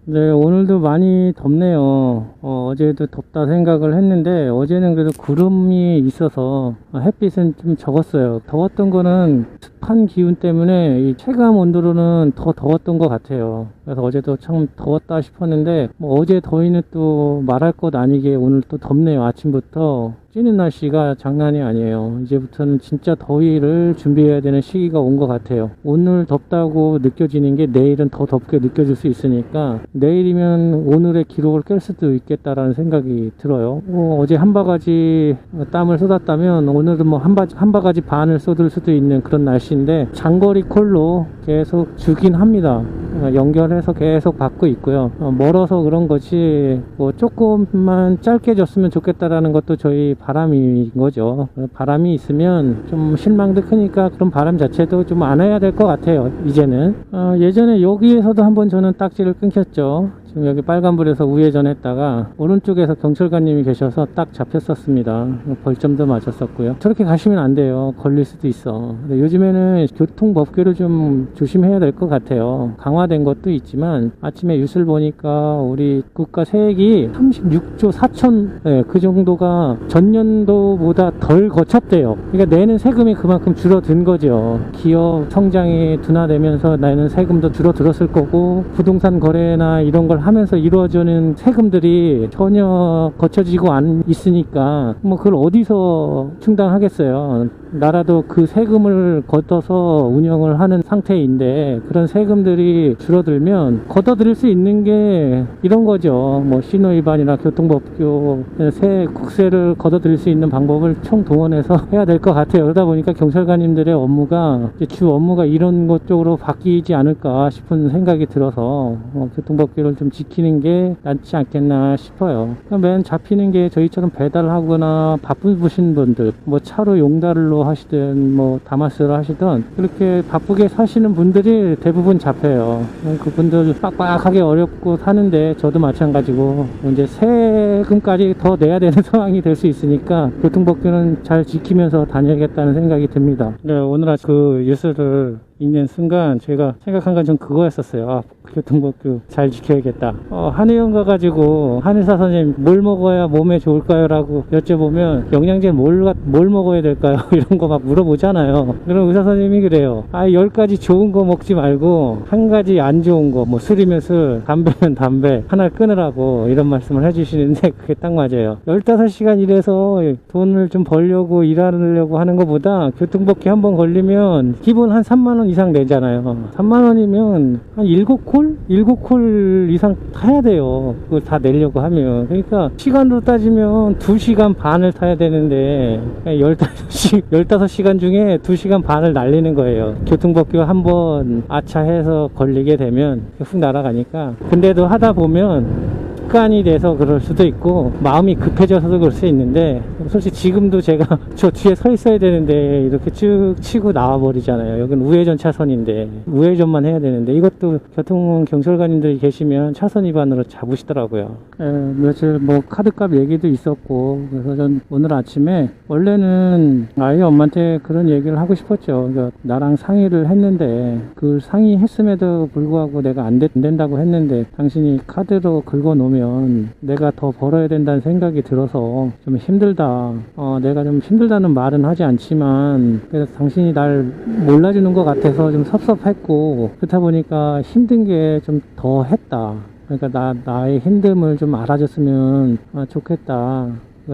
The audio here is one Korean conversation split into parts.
네, 오늘도 많이 덥네요. 어제도 덥다 생각을 했는데 어제는 그래도 구름이 있어서 햇빛은 좀 적었어요. 더웠던 거는 습한 기운 때문에 이 체감 온도로는 더 더웠던 것 같아요. 그래서 어제도 참 더웠다 싶었는데 뭐 어제 더위는 또 말할 것 아니게 오늘 또 덥네요. 아침부터 찌는 날씨가 장난이 아니에요. 이제부터는 진짜 더위를 준비해야 되는 시기가 온 것 같아요. 오늘 덥다고 느껴지는 게 내일은 더 덥게 느껴질 수 있으니까 내일이면 오늘의 기록을 깰 수도 있겠다라는 생각이 들어요. 어제 한 바가지 땀을 쏟았다면 오늘은 뭐 한 바가지 반을 쏟을 수도 있는 그런 날씨인데 장거리 콜로 계속 주긴 합니다. 연결해서 계속 받고 있고요. 멀어서 그런 거지 뭐 조금만 짧게 줬으면 좋겠다라는 것도 저희 바람인 거죠. 바람이 있으면 좀 실망도 크니까 그런 바람 자체도 좀 안 해야 될 것 같아요. 이제는 예전에 여기에서도 한번 저는 딱지를 끊겼죠. 지금 여기 빨간불에서 우회전 했다가 오른쪽에서 경찰관님이 계셔서 딱 잡혔었습니다. 벌점도 맞았었고요. 저렇게 가시면 안 돼요. 걸릴 수도 있어. 근데 요즘에는 교통법규를 좀 조심해야 될 것 같아요. 강화된 것도 있지만 아침에 뉴스를 보니까 우리 국가 세액이 36조 4천 그 정도가 전년도보다 덜 거쳤대요. 그러니까 내는 세금이 그만큼 줄어든 거죠. 기업 성장이 둔화되면서 내는 세금도 줄어들었을 거고 부동산 거래나 이런 걸 하면서 이루어지는 세금들이 전혀 거쳐지고 안 있으니까 뭐 그걸 어디서 충당하겠어요. 나라도 그 세금을 걷어서 운영을 하는 상태인데 그런 세금들이 줄어들면 걷어들일 수 있는 게 이런 거죠. 뭐 신호위반이나 교통법규, 국세를 걷어들일 수 있는 방법을 총동원해서 해야 될 것 같아요. 그러다 보니까 경찰관님들의 업무가 주 업무가 이런 것 쪽으로 바뀌지 않을까 싶은 생각이 들어서 교통법규를 좀 지키는 게 낫지 않겠나 싶어요. 맨 잡히는 게 저희처럼 배달하거나 바쁘신 분들, 뭐 차로 용달로 하시든 뭐 다마스를 하시든 그렇게 바쁘게 사시는 분들이 대부분 잡혀요. 그분들 빡빡하게 어렵고 사는데 저도 마찬가지고 이제 세금까지 더 내야 되는 상황이 될 수 있으니까 교통법규는 잘 지키면서 다녀야겠다는 생각이 듭니다. 네, 오늘 아침 그 뉴스를 읽는 순간 제가 생각한 건 좀 그거였었어요. 교통법규 잘 지켜야겠다. 한의원 가가지고 한의사 선생님 뭘 먹어야 몸에 좋을까요? 라고 여쭤보면 영양제 뭘 먹어야 될까요? 이런 거 막 물어보잖아요. 그럼 의사 선생님이 그래요. 10가지 좋은 거 먹지 말고 한 가지 안 좋은 거, 뭐 술이면 술, 담배면 담배 하나 끊으라고 이런 말씀을 해주시는데 그게 딱 맞아요. 15시간 일해서 돈을 좀 벌려고 일하려고 하는 것보다 교통법규 한번 걸리면 기본 한 3만 원 이상 내잖아요. 3만 원이면 한 7콜 이상 타야 돼요. 그걸 다 내려고 하면. 그러니까 시간으로 따지면 2시간 반을 타야 되는데 15시간 중에 2시간 반을 날리는 거예요. 교통법규 한번 아차해서 걸리게 되면 훅 날아가니까. 근데도 하다 보면 습관이 돼서 그럴 수도 있고 마음이 급해져서도 그럴 수 있는데 솔직히 지금도 제가 저 뒤에 서 있어야 되는데 이렇게 쭉 치고 나와 버리잖아요. 여기는 우회전 차선인데 우회전만 해야 되는데 이것도 교통경찰관님들이 계시면 차선 위반으로 잡으시더라고요. 며칠 뭐 카드값 얘기도 있었고 그래서 전 오늘 아침에 원래는 아이 엄마한테 그런 얘기를 하고 싶었죠. 그러니까 나랑 상의를 했는데 그 상의했음에도 불구하고 내가 안 된다고 했는데 당신이 카드로 긁어놓으면 내가 더 벌어야 된다는 생각이 들어서 좀 힘들다. 내가 좀 힘들다는 말은 하지 않지만 그래서 당신이 날 몰라주는 것 같아서 좀 섭섭했고 그렇다 보니까 힘든 게 좀 더 했다. 그러니까 나의 힘듦을 좀 알아줬으면 좋겠다.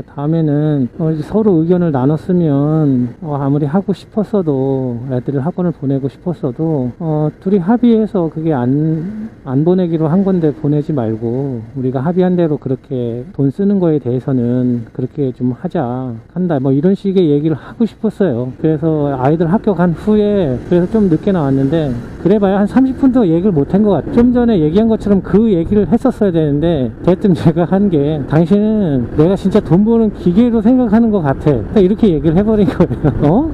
다음에는 서로 의견을 나눴으면 아무리 하고 싶었어도 애들을 학원을 보내고 싶었어도 둘이 합의해서 그게 안 보내기로 한 건데 보내지 말고 우리가 합의한 대로 그렇게 돈 쓰는 거에 대해서는 그렇게 좀 한다 뭐 이런 식의 얘기를 하고 싶었어요. 그래서 아이들 학교 간 후에 그래서 좀 늦게 나왔는데 그래봐야 한 30분도 얘기를 못한 것 같아요. 좀 전에 얘기한 것처럼 그 얘기를 했었어야 되는데 대뜸 제가 한 게 당신은 내가 진짜 돈 버는 기계로 생각하는 것 같아. 이렇게 얘기를 해버린 거예요.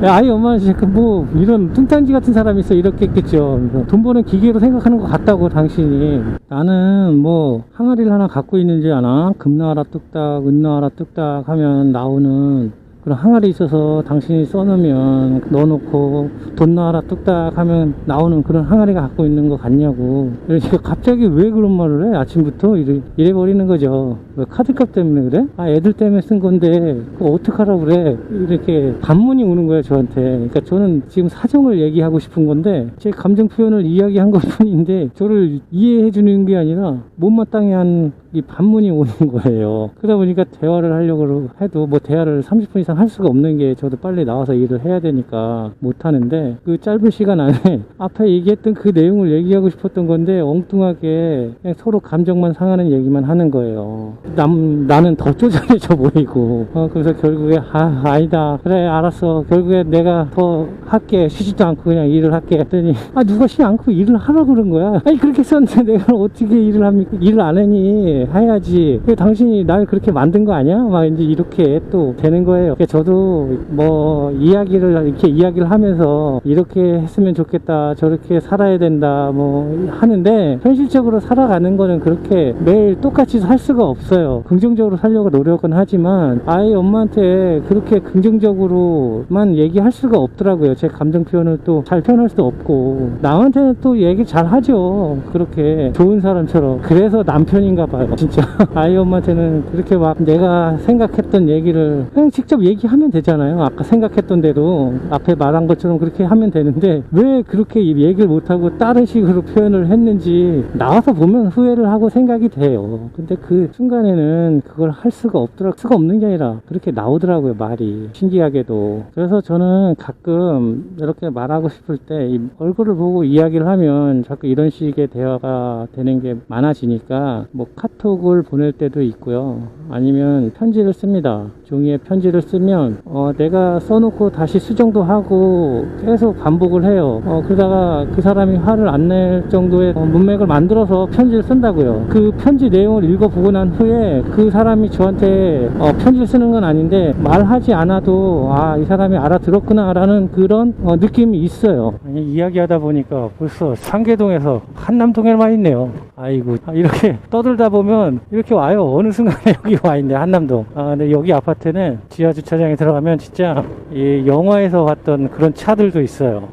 아이 엄마는 진짜 뭐 이런 뚱딴지 같은 사람이 있어 이렇게 했겠죠. 돈 버는 기계로 생각하는 것 같다고 당신이. 나는 뭐 항아리를 하나 갖고 있는지 아나? 금 나와라 뚝딱 은 나와라 뚝딱 하면 나오는 그런 항아리 있어서 당신이 써놓으면 넣어놓고 돈 나와라 뚝딱 하면 나오는 그런 항아리가 갖고 있는 것 같냐고. 그러니까 갑자기 왜 그런 말을 해? 아침부터 이래 버리는 거죠. 왜 카드값 때문에 그래? 아, 애들 때문에 쓴 건데 그거 어떡하라고 그래? 이렇게 반문이 오는 거예요, 저한테. 그러니까 저는 지금 사정을 얘기하고 싶은 건데 제 감정 표현을 이야기한 것 뿐인데 저를 이해해 주는 게 아니라 못마땅한 이 반문이 오는 거예요. 그러다 보니까 대화를 하려고 해도 뭐 대화를 30분 이상 할 수가 없는 게 저도 빨리 나와서 일을 해야 되니까 못 하는데 그 짧은 시간 안에 앞에 얘기했던 그 내용을 얘기하고 싶었던 건데 엉뚱하게 그냥 서로 감정만 상하는 얘기만 하는 거예요. 나는 더 쪼잔해져 보이고 그래서 결국에 아니다 그래 알았어 결국에 내가 더 할게 쉬지도 않고 그냥 일을 할게 했더니 누가 쉬지 않고 일을 하라고 그런 거야. 아니 그렇게 썼는데 내가 어떻게 일을 합니까? 일을 안 하니 해야지. 당신이 날 그렇게 만든 거 아니야? 막 이제 이렇게 또 되는 거예요. 저도 뭐 이야기를 하면서 이렇게 했으면 좋겠다, 저렇게 살아야 된다, 뭐 하는데 현실적으로 살아가는 거는 그렇게 매일 똑같이 살 수가 없어요. 긍정적으로 살려고 노력은 하지만 아이 엄마한테 그렇게 긍정적으로만 얘기할 수가 없더라고요. 제 감정 표현을 또 잘 표현할 수도 없고 남한테는 또 얘기 잘 하죠. 그렇게 좋은 사람처럼. 그래서 남편인가 봐요. 진짜 아이 엄마한테는 그렇게 막 내가 생각했던 얘기를 그냥 직접 얘기하면 되잖아요. 아까 생각했던 대로 앞에 말한 것처럼 그렇게 하면 되는데 왜 그렇게 얘기를 못하고 다른 식으로 표현을 했는지 나와서 보면 후회를 하고 생각이 돼요. 근데 그 순간에는 그걸 할 수가 없는 게 아니라 그렇게 나오더라고요, 말이. 신기하게도. 그래서 저는 가끔 이렇게 말하고 싶을 때 이 얼굴을 보고 이야기를 하면 자꾸 이런 식의 대화가 되는 게 많아지니까 뭐 카톡을 보낼 때도 있고요. 아니면 편지를 씁니다. 종이에 편지를 쓰면 내가 써놓고 다시 수정도 하고 계속 반복을 해요. 그러다가 그 사람이 화를 안 낼 정도의 문맥을 만들어서 편지를 쓴다고요. 그 편지 내용을 읽어보고 난 후에 그 사람이 저한테 편지를 쓰는 건 아닌데 말하지 않아도 이 사람이 알아들었구나 라는 그런 느낌이 있어요. 아니, 이야기하다 보니까 벌써 상계동에서 한남동에 와 있네요. 아이고 이렇게 떠들다 보면 이렇게 와요. 어느 순간에 여기 와 있네, 한남동. 근데 여기 아파트는 지하 주차장에 들어가면 진짜 이 영화에서 봤던 그런 차들도 있어요.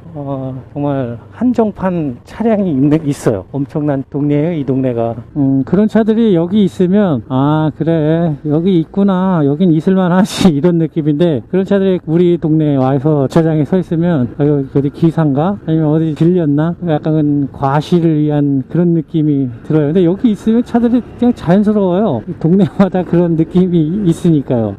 정말 한정판 차량이 있어요. 엄청난 동네예요, 이 동네가. 그런 차들이 여기 있으면 그래 여기 있구나, 여긴 있을만 하지 이런 느낌인데, 그런 차들이 우리 동네에 와서 주차장에 서 있으면 어디 기사인가 아니면 어디 들렸나 약간 과시를 위한 그런 느낌이 들어요. 근데 여기 있으면 차들이 그냥 자연스러워요. 동네마다 그런 느낌이 있으니까요.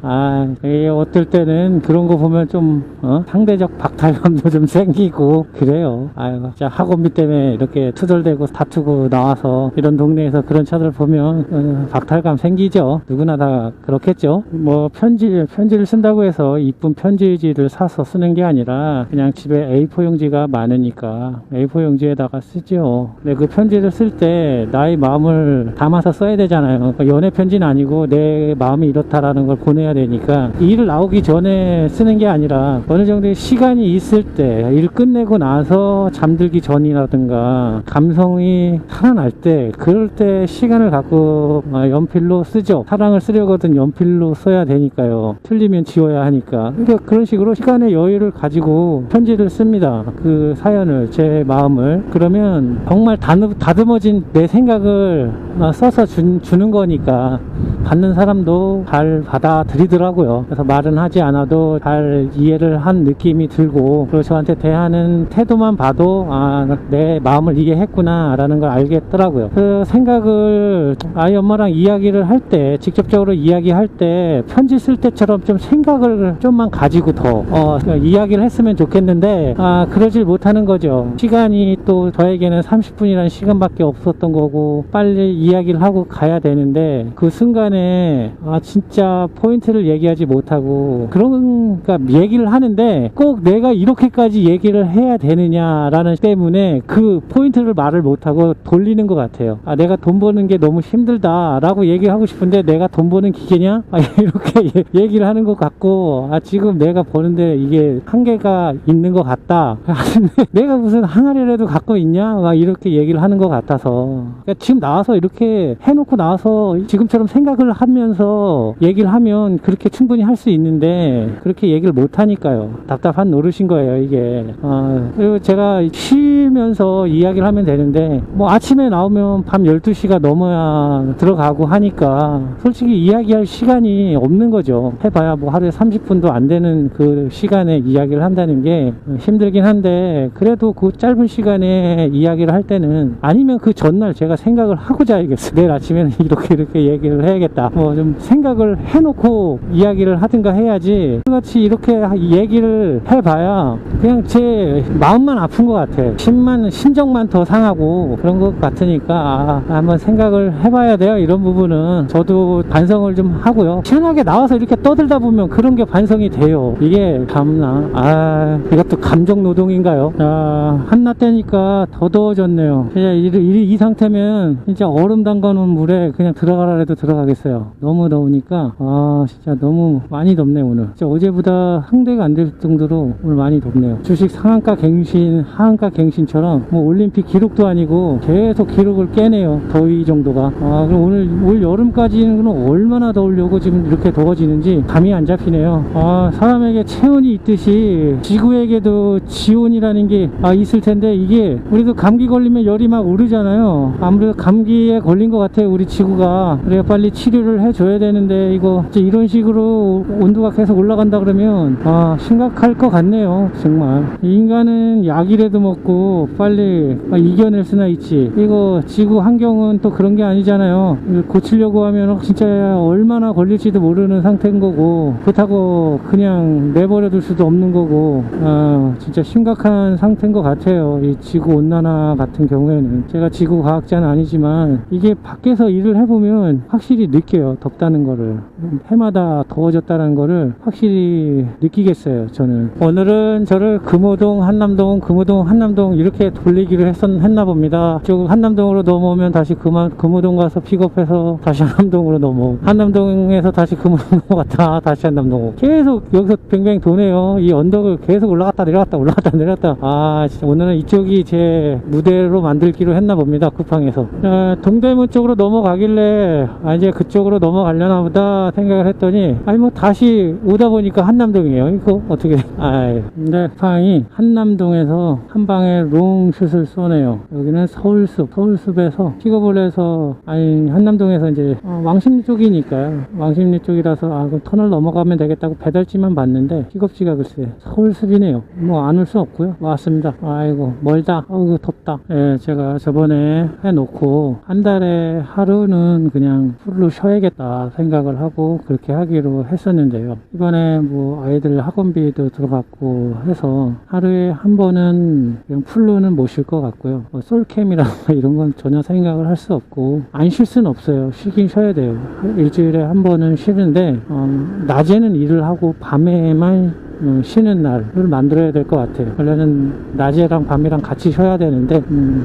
어떨 때는 그런 거 보면 좀 상대적 박탈감도 좀 생기고 그래요. 진짜 학원비 때문에 이렇게 투덜대고 다투고 나와서 이런 동네에서 그런 차들 보면 박탈감 생기죠. 누구나 다 그렇겠죠. 뭐 편지를 쓴다고 해서 이쁜 편지지를 사서 쓰는 게 아니라 그냥 집에 A4 용지가 많으니까 A4 용지에다가 쓰죠. 근데 그 편지를 쓸 때 나의 마음을 담아서 써야 되잖아요. 그러니까 연애 편지는 아니고 내 마음이 이렇다라는 걸 보내야 되니까 일 나오기 전에 쓰는 게 아니라 어느 정도의 시간이 있을 때, 일 끝내고 나서 잠들기 전이라든가 감성이 살아날 때, 그럴 때 시간을 갖고 연필로 쓰죠. 사랑을 쓰려거든 연필로 써야 되니까요. 틀리면 지워야 하니까. 그러니까 그런 식으로 시간의 여유를 가지고 편지를 씁니다. 그 사연을, 제 마음을. 그러면 정말 다듬어진 내 생각을 써서 주는 거니까 받는 사람도 잘 받아들이더라고요. 그래서 말은 하지 않아도 잘 이해를 한 느낌이 들고, 그리고 저한테 대하는 태도만 봐도 내 마음을 이해했구나 라는 걸 알겠더라고요. 그 생각을 아이 엄마랑 이야기를 할 때, 직접적으로 이야기할 때 편지 쓸 때처럼 좀 생각을 좀만 가지고 더 이야기를 했으면 좋겠는데 그러질 못하는 거죠. 시간이 또 저에게는 30분이라는 시간밖에 없었던 거고 빨리 이야기를 하고 가야 되는데 그 순간에 진짜 포인트를 얘기하지 못하고, 그러니까 얘기를 하는데 꼭 내가 이렇게까지 얘기를 해야 되느냐라는 때문에 그 포인트를 말을 못하고 돌리는 것 같아요. 내가 돈 버는 게 너무 힘들다 라고 얘기하고 싶은데 내가 돈 버는 기계냐? 이렇게 얘기를 하는 것 같고, 지금 내가 버는데 이게 한계가 있는 것 같다. 내가 무슨 항아리라도 갖고 있냐? 막 이렇게 얘기를 하는 것 같아서, 그러니까 지금 나와서 이렇게 해놓고 나와서 지금처럼 생각을 팁을 하면서 얘기를 하면 그렇게 충분히 할 수 있는데 그렇게 얘기를 못 하니까요. 답답한 노릇인 거예요, 이게. 그리고 제가 쉬면서 이야기를 하면 되는데 뭐 아침에 나오면 밤 12시가 넘어야 들어가고 하니까 솔직히 이야기할 시간이 없는 거죠. 해봐야 뭐 하루에 30분도 안 되는 그 시간에 이야기를 한다는 게 힘들긴 한데, 그래도 그 짧은 시간에 이야기를 할 때는, 아니면 그 전날 제가 생각을 하고 자야겠어. 내일 아침에는 이렇게 얘기를 해야겠다, 뭐 좀 생각을 해놓고 이야기를 하든가 해야지, 같이 이렇게 얘기를 해봐야 그냥 제 마음만 아픈 것 같아. 심정만 더 상하고 그런 것 같으니까 한번 생각을 해봐야 돼요. 이런 부분은 저도 반성을 좀 하고요. 시원하게 나와서 이렇게 떠들다 보면 그런 게 반성이 돼요. 이게 참나, 이것도 감정 노동인가요? 한낮 때니까 더 더워졌네요. 진짜 이 상태면 진짜 얼음 담가놓은 물에 그냥 들어가라 해도 들어가겠어요. 너무 더우니까 진짜 너무 많이 덥네 오늘. 진짜 어제보다 상대가 안 될 정도로 오늘 많이 덥네요. 주식 상한가 갱신, 하한가 갱신처럼 뭐 올림픽 기록도 아니고 계속 기록을 깨네요. 더위 정도가. 그럼 오늘 올 여름까지는 얼마나 더우려고 지금 이렇게 더워지는지 감이 안 잡히네요. 사람에게 체온이 있듯이 지구에게도 지온이라는 게 있을 텐데, 이게 우리도 감기 걸리면 열이 막 오르잖아요. 아무래도 감기에 걸린 것 같아요, 우리 지구가. 그래야 빨리 치료를 해줘야 되는데, 이거 이제 이런 식으로 온도가 계속 올라간다 그러면 심각할 것 같네요. 정말 인간은 약이라도 먹고 빨리 이겨낼 수나 있지, 이거 지구 환경은 또 그런 게 아니잖아요. 고치려고 하면 진짜 얼마나 걸릴지도 모르는 상태인 거고, 그렇다고 그냥 내버려 둘 수도 없는 거고, 진짜 심각한 상태인 것 같아요. 이 지구 온난화 같은 경우에는. 제가 지구 과학자는 아니지만 이게 밖에서 일을 해보면 확실히 느껴요. 덥다는 거를, 해마다 더워졌다는 거를 확실히 느끼겠어요. 저는 오늘은 저를 금호동 한남동 이렇게 돌리기로 했나 봅니다. 쭉 한남동으로 넘어오면 다시 금호동 가서 픽업해서 다시 한남동으로 넘어오고, 한남동에서 다시 금호동 넘어갔다 다시 한남동, 계속 여기서 뱅뱅 도네요. 이 언덕을 계속 올라갔다 내려갔다. 진짜 오늘은 이쪽이 제 무대로 만들기로 했나 봅니다. 쿠팡에서. 동대문 쪽으로 넘어가길래 이제 그쪽으로 넘어가려나 보다 생각을 했더니, 뭐 다시 오다 보니까 한남동이에요. 이거 어떻게 근데 쿠팡이 한남동에서 한 방에 롱슛을 쏘네요. 여기는 서울숲에서 픽업을 해서, 한남동에서 이제 왕십리 쪽이니까요. 왕십리 쪽이라서 그럼 터널 넘어가면 되겠다고 배달지만 봤는데 픽업지가 글쎄 서울숲이네요. 뭐 안 올 수 없고요. 왔습니다. 아이고 멀다. 덥다. 제가 저번에 해놓고 한 달에 하루는 그냥 풀로 쉬어야겠다 생각을 하고 그렇게 하기로 했었는데요. 이번에 뭐 아이들 학원비도 들어갔고 해서 하루에 한 번은 그냥 풀로는 못 쉴 것 같고요. 솔캠이랑 이런 건 전혀 생각을 할 수 없고, 안 쉴 수는 없어요. 쉬긴 쉬어야 돼요. 일주일에 한 번은 쉬는데 낮에는 일을 하고 밤에만 쉬는 날을 만들어야 될 것 같아요. 원래는 낮이랑 밤이랑 같이 쉬어야 되는데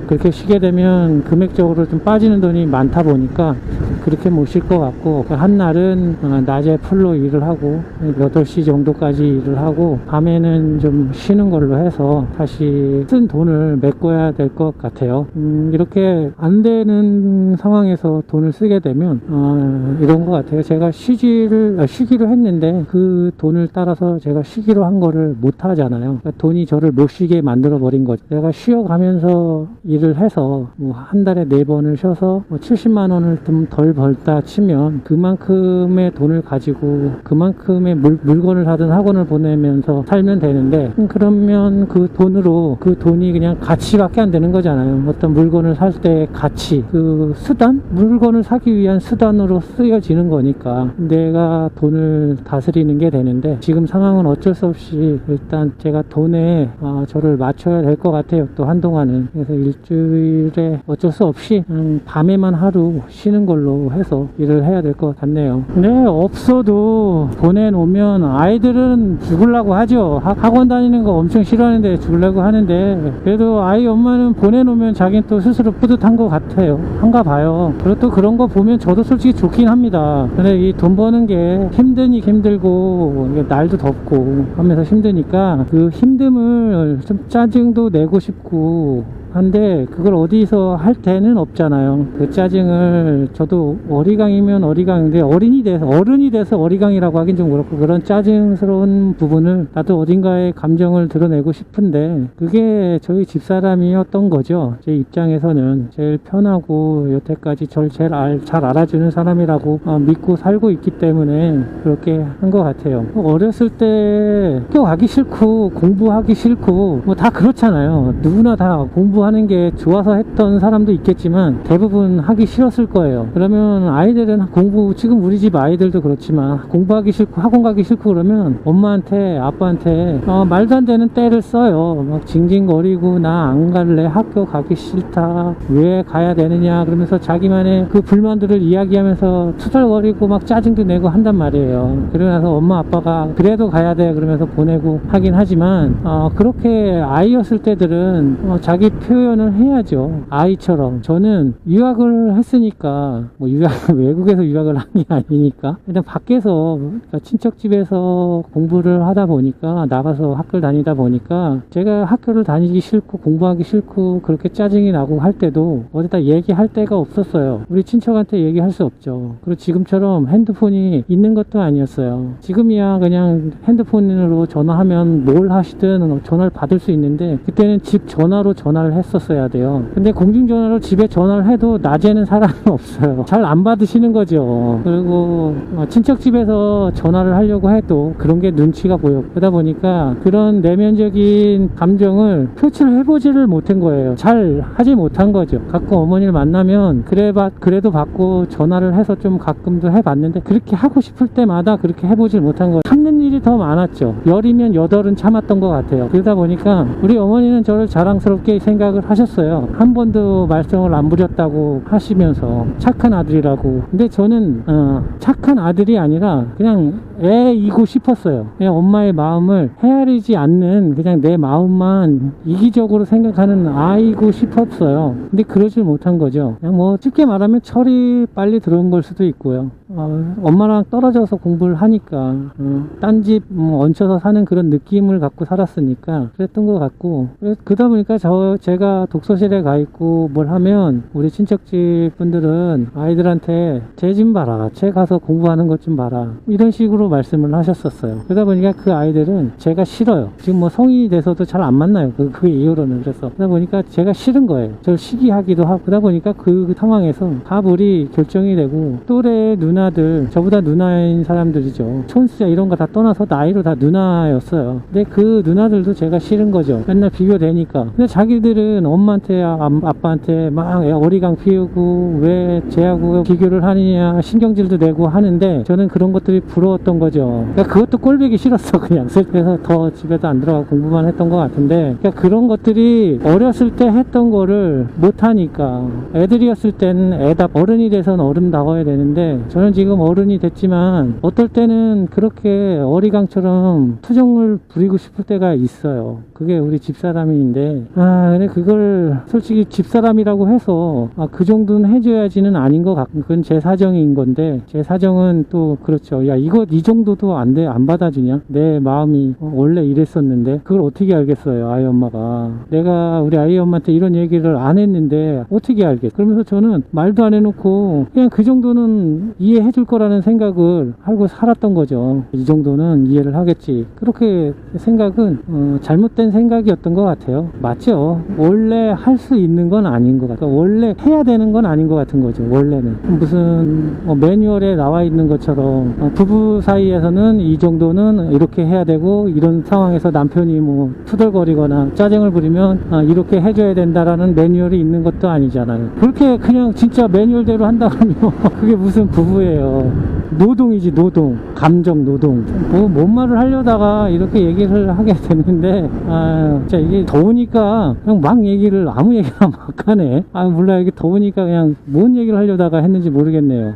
그렇게 쉬게 되면 금액적으로 좀 빠지는 돈이 많다 보니까 그렇게 못 쉴 것 같고, 한 날은 낮에 풀로 일을 하고 8시 정도까지 일을 하고 밤에는 좀 쉬는 걸로 해서 다시 쓴 돈을 메꿔야 될 것 같아요. 이렇게 안 되는 상황에서 돈을 쓰게 되면 이런 것 같아요. 제가 쉬기로 했는데 그 돈을 따라서 제가 쉬기로 한 거를 못 하잖아요. 그러니까 돈이 저를 못 쉬게 만들어 버린 거죠. 내가 쉬어가면서 일을 해서 뭐 한 달에 4번을 쉬어서 뭐 70만 원을 좀 덜 벌다 치면 그만큼의 돈을 가지고 그만큼의 물건을 사든 학원을 보내면서 살면 되는데, 그러면 그 돈이 그냥 가치밖에 안 되는 거잖아요. 어떤 물건을 살 때 가치, 그 수단, 물건을 사기 위한 수단으로 쓰여지는 거니까 내가 돈을 다스리는 게 되는데, 지금 상황은 어쩔 수 없이 일단 제가 돈에 저를 맞춰야 될 것 같아요. 또 한동안은. 그래서 일주일에 어쩔 수 없이 밤에만 하루 쉬는 걸로 해서 일을 해야 될 것 같네요. 근데 없어도 보내놓으면 아이들은 죽으려고 하죠. 학원 다니는 거 엄청 싫어하는데 죽으려고 하는데, 그래도 아이 엄마는 보내놓으면 자기는 또 스스로 뿌듯한 것 같아요. 한가 봐요. 그리고 또 그런 거 보면 저도 솔직히 좋긴 합니다. 근데 이 돈 버는 게 힘들고 날도 덥고 하면서 힘드니까 그 힘듦을 좀 짜증도 내고 싶고 한데 그걸 어디서 할 데는 없잖아요. 그 짜증을 저도 어리광이면 어리광인데 어른이 돼서 어리광이라고 하긴 좀 그렇고, 그런 짜증스러운 부분을 나도 어딘가에 감정을 드러내고 싶은데 그게 저희 집사람이었던 거죠. 제 입장에서는 제일 편하고 여태까지 절 제일 잘 알아주는 사람이라고 믿고 살고 있기 때문에 그렇게 한 것 같아요. 어렸을 때 학교 가기 싫고 공부하기 싫고 뭐 다 그렇잖아요. 누구나 다 공부하는 게 좋아서 했던 사람도 있겠지만 대부분 하기 싫었을 거예요. 그러면 아이들은 지금 우리 집 아이들도 그렇지만 공부하기 싫고 학원 가기 싫고 그러면 엄마한테 아빠한테 말도 안 되는 떼를 써요. 막 징징거리고 나 안 갈래, 학교 가기 싫다, 왜 가야 되느냐 그러면서 자기만의 그 불만들을 이야기하면서 투덜거리고 막 짜증도 내고 한단 말이에요. 그러고 나서 엄마 아빠가 그래도 가야 돼 그러면서 보내고 하긴 하지만 그렇게 아이였을 때들은 자기 표현을 해야죠. 아이처럼. 저는 유학을 했으니까 뭐 외국에서 유학을 한 게 아니니까 일단 밖에서, 그러니까 친척집에서 공부를 하다 보니까, 나가서 학교를 다니다 보니까 제가 학교를 다니기 싫고 공부하기 싫고 그렇게 짜증이 나고 할 때도 어디다 얘기할 데가 없었어요. 우리 친척한테 얘기할 수 없죠. 그리고 지금처럼 핸드폰이 있는 것도 아니었어요. 지금이야 그냥 핸드폰으로 전화하면 뭘 하시든 전화를 받을 수 있는데 그때는 집 전화로 전화를 했었어야 돼요. 근데 공중전화로 집에 전화를 해도 낮에는 사람이 없어요. 잘 안 받으시는 거죠. 그리고 친척집에서 전화를 하려고 해도 그런 게 눈치가 보여. 그러다 보니까 그런 내면적인 감정을 표출을 해보지를 못한 거예요. 잘 하지 못한 거죠. 가끔 어머니를 만나면 그래도 받고 전화를 해서 좀 가끔도 해봤는데 그렇게 하고 싶을 때마다 그렇게 해보질 못한 거예요. 참는 일이 더 많았죠. 열이면 여덟은 참았던 것 같아요. 그러다 보니까 우리 어머니는 저를 자랑스럽게 생각을 하셨어요. 한 번도 말썽을 안 부렸다고 하시면서 착한 아들이라고. 근데 저는 착한 아들이 아니라 그냥 애이고 싶었어요. 그냥 엄마의 마음을 헤아리지 않는 그냥 내 마음만 이기적으로 생각하는 아이고 싶었어요. 근데 그러질 못한 거죠. 그냥 뭐 쉽게 말하면 철이 빨리 들어온 걸 수도 있고요. 엄마랑 떨어져서 공부를 하니까 딴집 얹혀서 사는 그런 느낌을 갖고 살았으니까 그랬던 것 같고, 그러다 보니까 제가 독서실에 가 있고 뭘 하면 우리 친척집 분들은 아이들한테 쟤 좀 봐라, 쟤 가서 공부하는 것 좀 봐라, 이런 식으로 말씀을 하셨었어요. 그러다 보니까 그 아이들은 제가 싫어요. 지금 뭐 성인이 돼서도 잘 안 만나요. 그 이후로는. 그러다 보니까 제가 싫은 거예요. 저를 시기하기도 하고. 그러다 보니까 그 상황에서 가불이 결정이 되고, 또래 누나들, 저보다 누나인 사람들이죠. 촌수야 이런 거 다 떠나서 나이로 다 누나였어요. 근데 그 누나들도 제가 싫은 거죠. 맨날 비교되니까. 근데 자기들은 엄마한테 아빠한테 막 어리광 피우고 왜 쟤하고 비교를 하느냐 신경질도 내고 하는데 저는 그런 것들이 부러웠던 거죠. 그러니까 그것도 꼴보기 싫었어. 그냥 그래서 더 집에도 안 들어가고 공부만 했던 것 같은데, 그러니까 그런 것들이 어렸을 때 했던 거를 못하니까, 애들이었을 때는 어른이 돼서는 어른다워야 되는데 저는 지금 어른이 됐지만 어떨 때는 그렇게 어리광처럼 투정을 부리고 싶을 때가 있어요. 그게 우리 집사람인데 근데 그걸 솔직히 집사람이라고 해서 그 정도는 해줘야지는 아닌 것 같고, 그건 제 사정인 건데 제 사정은 또 그렇죠. 야, 이 정도도 안 받아주냐? 내 마음이 원래 이랬었는데 그걸 어떻게 알겠어요, 아이 엄마가. 내가 우리 아이 엄마한테 이런 얘기를 안 했는데 어떻게 알겠어. 그러면서 저는 말도 안 해놓고 그냥 그 정도는 이해해 줄 거라는 생각을 하고 살았던 거죠. 이 정도는 이해를 하겠지. 그렇게 생각은 잘못된 생각이었던 것 같아요. 맞죠? 원래 할 수 있는 건 아닌 것 같아요. 원래 해야 되는 건 아닌 것 같은 거죠. 원래는 무슨 매뉴얼에 나와 있는 것처럼 부부 사이에서는 이 정도는 이렇게 해야 되고, 이런 상황에서 남편이 뭐 투덜거리거나 짜증을 부리면 이렇게 해줘야 된다라는 매뉴얼이 있는 것도 아니잖아요. 그렇게 그냥 진짜 매뉴얼대로 한다 그러면 그게 무슨 부부예요. 노동이지, 노동. 감정 노동. 뭔 말을 하려다가 이렇게 얘기를 하게 됐는데 진짜 이게 더우니까 그냥 막 얘기를 아무 얘기나 막 하네. 몰라, 이게 더우니까 그냥 뭔 얘기를 하려다가 했는지 모르겠네요.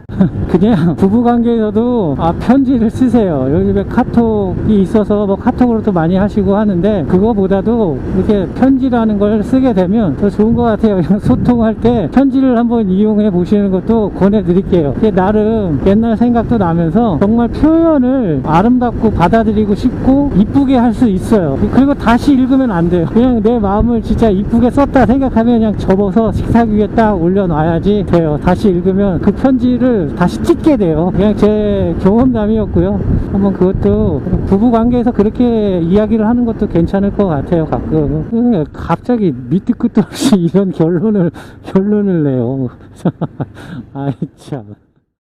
그냥 부부관계에서도 편지를 쓰세요. 요즘에 카톡이 있어서 뭐 카톡으로도 많이 하시고 하는데 그거보다도 이렇게 편지라는 걸 쓰게 되면 더 좋은 것 같아요. 소통할 때 편지를 한번 이용해 보시는 것도 권해드릴게요. 나름 옛날 생각 생각도 나면서 정말 표현을 아름답고 받아들이고 싶고 이쁘게 할 수 있어요. 그리고 다시 읽으면 안 돼요. 그냥 내 마음을 진짜 이쁘게 썼다 생각하면 그냥 접어서 식탁 위에 딱 올려놔야지 돼요. 다시 읽으면 그 편지를 다시 찢게 돼요. 그냥 제 경험담이었고요. 한번 그것도 부부관계에서 그렇게 이야기를 하는 것도 괜찮을 것 같아요. 가끔 갑자기 밑도 끝도 없이 이런 결론을 내요. 아이 참.